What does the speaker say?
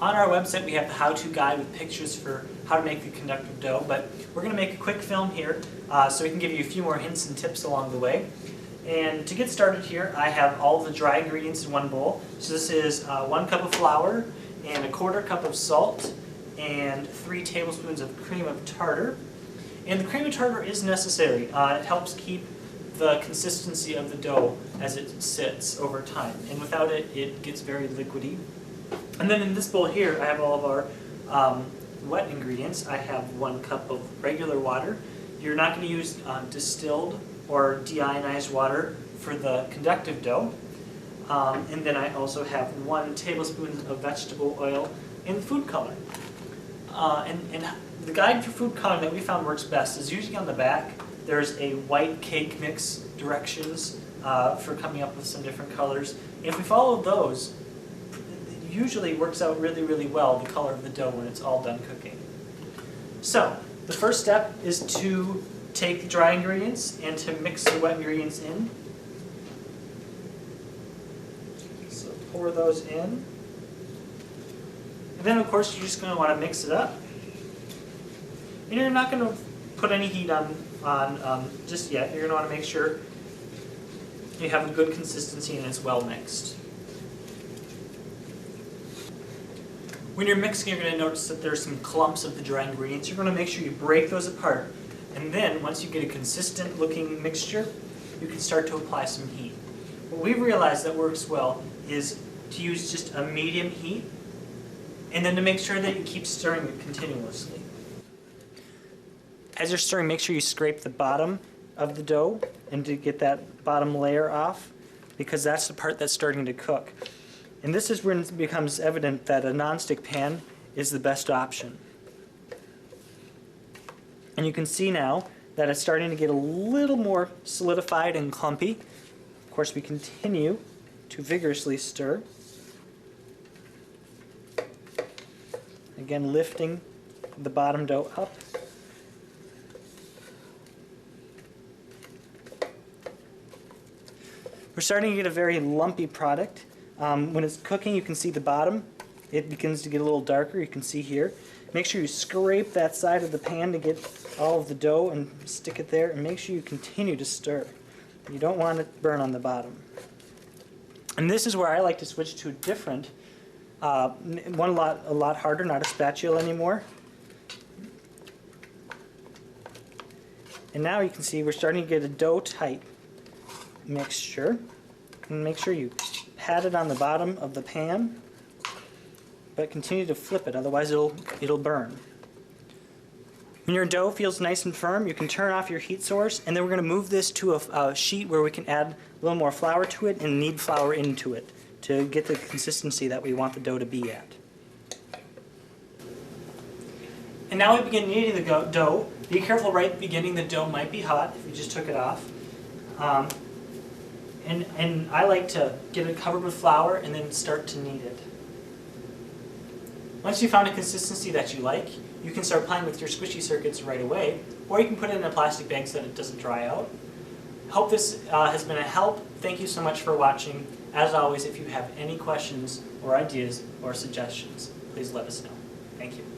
On our website we have the how-to guide with pictures for how to make the conductive dough, but we're going to make a quick film here so we can give you a few more hints and tips along the way. And to get started here, I have all the dry ingredients in one bowl. So this is 1 cup of flour and 1/4 cup of salt and 3 tablespoons of cream of tartar. And the cream of tartar is necessary. It helps keep the consistency of the dough as it sits over time. And without it, it gets very liquidy. And then in this bowl here, I have all of our wet ingredients. I have 1 cup of regular water. You're not going to use distilled or deionized water for the conductive dough. And then I also have 1 tablespoon of vegetable oil and food coloring. And the guide for food coloring that we found works best is usually on the back. There's a white cake mix directions for coming up with some different colors. And if we follow those, it usually works out really, really well, the color of the dough when it's all done cooking. So, the first step is to take the dry ingredients and to mix the wet ingredients in. So pour those in. And then of course you're just going to want to mix it up. And you're not going to put any heat on just yet. You're going to want to make sure you have a good consistency and it's well mixed. When you're mixing, you're going to notice that there's some clumps of the dry ingredients. You're going to make sure you break those apart. And then, once you get a consistent looking mixture, you can start to apply some heat. What we've realized that works well is to use just a medium heat, and then to make sure that you keep stirring it continuously. As you're stirring, make sure you scrape the bottom of the dough and to get that bottom layer off, because that's the part that's starting to cook. And this is when it becomes evident that a nonstick pan is the best option. And you can see now that it's starting to get a little more solidified and clumpy. Of course, we continue to vigorously stir. Again, lifting the bottom dough up. We're starting to get a very lumpy product. When it's cooking, you can see the bottom. It begins to get a little darker. You can see here. Make sure you scrape that side of the pan to get all of the dough and stick it there, and make sure you continue to stir. You don't want it to burn on the bottom. And this is where I like to switch to a different, one a lot harder, not a spatula anymore. And now you can see we're starting to get a dough-type mixture. And make sure you pat it on the bottom of the pan, but continue to flip it, otherwise it'll burn. When your dough feels nice and firm, you can turn off your heat source, and then we're going to move this to a sheet where we can add a little more flour to it and knead flour into it to get the consistency that we want the dough to be at. And now we begin kneading the dough. Be careful right at the beginning, the dough might be hot if you just took it off. And I like to get it covered with flour and then start to knead it. Once you found a consistency that you like, you can start playing with your squishy circuits right away, or you can put it in a plastic bag so that it doesn't dry out. I hope this has been a help. Thank you so much for watching. As always, if you have any questions or ideas or suggestions, please let us know. Thank you.